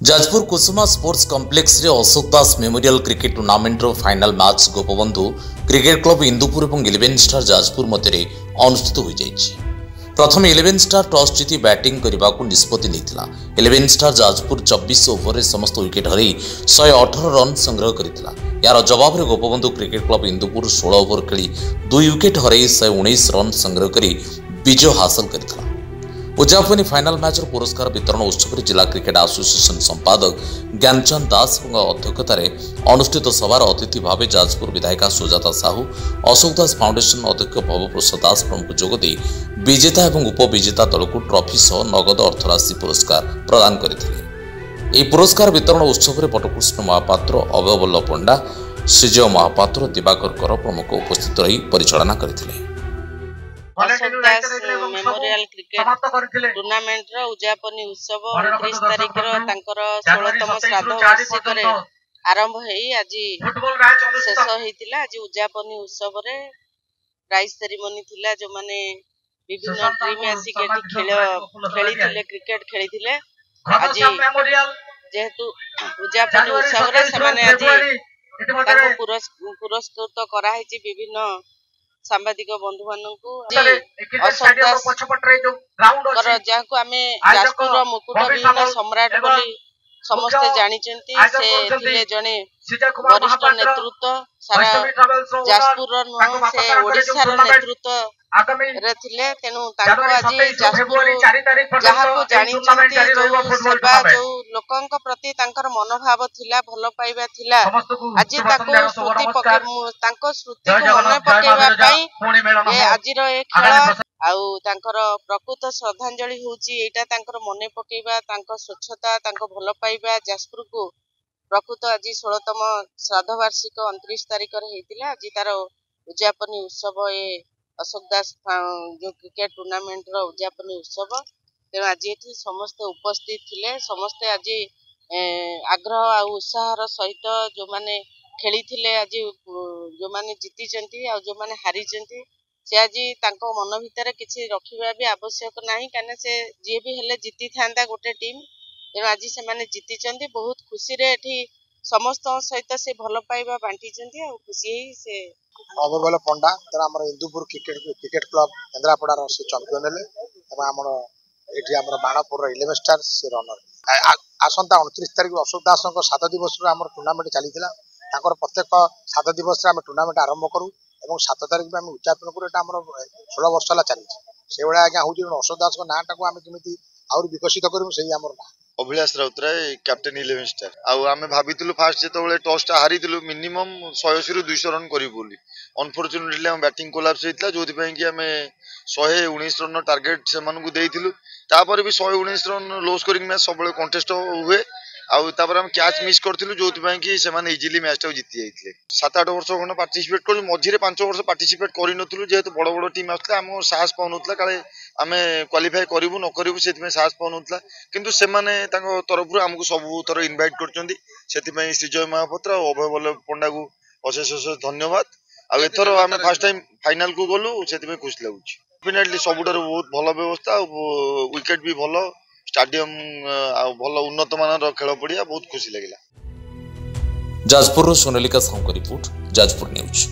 जाजपुर कुसुमा sports complex रे Ashok Das memorial cricket tournament रो final match Gopabandhu cricket club Indupur और 11 स्टार जाजपुर मध्य अनुष्ठित हो जाइछि। प्रथम 11 स्टार टॉस जीति बैटिंग करने को निष्पत्ति नहीं। 11 स्टार जाजपुर 24 ओवर समस्त विकेट हरई 118 रन संग्रह करथिला। यार जवाब रे Gopabandhu cricket club Indupur 16 over खेली 2 विकेट हरई 119 रन संग्रह करी विजय हासिल करथिला। उद्यापनी फाइनल मैच पुरस्कार वितरण उत्सव जिला क्रिकेट एसोसिएशन संपादक ज्ञानचंद दास अध्यक्षतार अनुष्ठित सभार अतिथि भाव जाजपुर विधायिका सुजाता साहू, अशोक दास फाउंडेशन अध्यक्ष भवप्रसाद दास प्रमुख जोगदे विजेता और उपविजेता दल को ट्रॉफी सह नगद अर्थराशि पुरस्कार प्रदान करथिले। पुरस्कार वितरण उत्सव में पटकृष्ण महापात्र, अभयवल्लभ पंडा, श्रीजय महापात्र, दिवाकर कर प्रमुख उपस्थित रही परिचालना करथिले। Ashok Das memorial cricket tournament रो उद्यापनी उत्सव 29 तारिख रो तांकर 16तम श्राद्ध वार्षिक रे आरंभ हेई आज शेष हेतिला। आज उद्यापनी उत्सव रे प्राइज सेरेमनी थिला। जो माने विभिन्न टीम आसी के खेली क्रिकेट खेली आज जेहेतु उद्यापनी उत्सव रे से माने आज ताको पुरस्कृत करा हेची विभिन्न सांबादिक बंधु मानू अशोक दास जहाँ आम जाजपुर मुकुट विहीन सम्राट बोली समस्ते जानिचंती। से थिले जने वरिष्ठ नेतृत्व सारा जाजपुर नुह से ओडिशार नेतृत्व रे थिले। तेनु ताको आज जाजपुर जहाँ को जानिचंती जो सेवा जो लोकंक प्रति तांकर मनोभाव थिला, भल पाइबा थिला, आज ताको स्मृति पके तांको स्मृति को मन पकेबा पई आजिर ए खेल आउ तांकर प्रकृत श्रद्धांजलि होउची। एटा तांकर मने पकेबा, तांको स्वच्छता, तांको भल पाइबा जाजपुर को प्रकृत आज 16तम श्राद्ध वार्षिक 29 तारिख रे हेतिला। आज तार उद्यापनी उत्सव ए अशोक दास जो क्रिकेट टूर्नामेंट रो उद्यापनी उत्सव। तेणु आज ये समस्त उपस्थित थिले। समस्ते आज आग्रह आ उत्साहर सहित जो माने खेली थिले, आज जो माने जीतिचंती आ जो माने हारिचंती से आज तांको मन भितर किछि रखिबा भी आवश्यक नाही, काने से जे भी हेले जीति थांदा गोटे टीम। तेणु आज से माने जीतिचंती। बहुत खुशी रे एठी समस्त सहित से भल पाइबा बांटीचंती आ खुशी से अभयवल्लभ पंडा तर आम इंदुपुर क्रिकेट क्लब केन्द्रापड़ा से चंपियन हेले। एटी आम बाणपुर 11 स्टार से रनर आसंता 29 तारिख अशोक दास 7 दिवस टूर्नामेंट चली प्रत्येक 7 दिवस टूर्नामेंट आरंभ करूँ और 7 तारिख में उद्यापन करूँ। 16 वर्ष है चली से भाया आज्ञा हूँ अशोक दास ना टाक आम केमी आहुरी विकसित करूँ से आम ना। अभिलाष राउतराय कैप्टेन 11 स्टार आमे भाबितलु फास्ट जेतबेले टॉसटा हारितलु मिनिमम 180 रु 200 रन करी बोली। अनफॉर्चुनेटली हम बैटिंग कोलैप्स हेतला जोथि पई कि आमे 119 रन टार्गेट से मानकु देइथिलु। तापर भी 119 रन लो स्कोरिंग मैच सबले कंटेस्ट हुए आउ तापर हम कैच मिस करथिलु जोथि पई कि से माने इजीली मैच टा जीति जाइथिले। 7-8 वर्ष खन पार्टिसिपेट करलु, मझिरे 5 वर्ष पार्टिसिपेट करि नथुलु जेहेतु बड़ बड़ टीम आस्ते हम साहस पाउनथला काले आमे क्वालिफाई करिवु न करिवु सेति में साहस पाउनथला। किंतु से माने ताको तरफ हमको सबू थर इनवाइट करछंती। सेति पई श्रीजय महापात्र और अभयवल्लभ पंडा को अशेष अशेष धन्यवाद। आ एथर आमे फर्स्ट टाइम फाइनल को गलु सेति में खुश लागुची। डेफिनेटली सबुटर बहुत भल व्यवस्था, विकेट भी भल, स्टेडियम भल उन्नत मानर खेल पड़िया, बहुत खुशी लगिला। जाजपुर सोनालिका साहू का रिपोर्ट, जाजपुर न्यूज।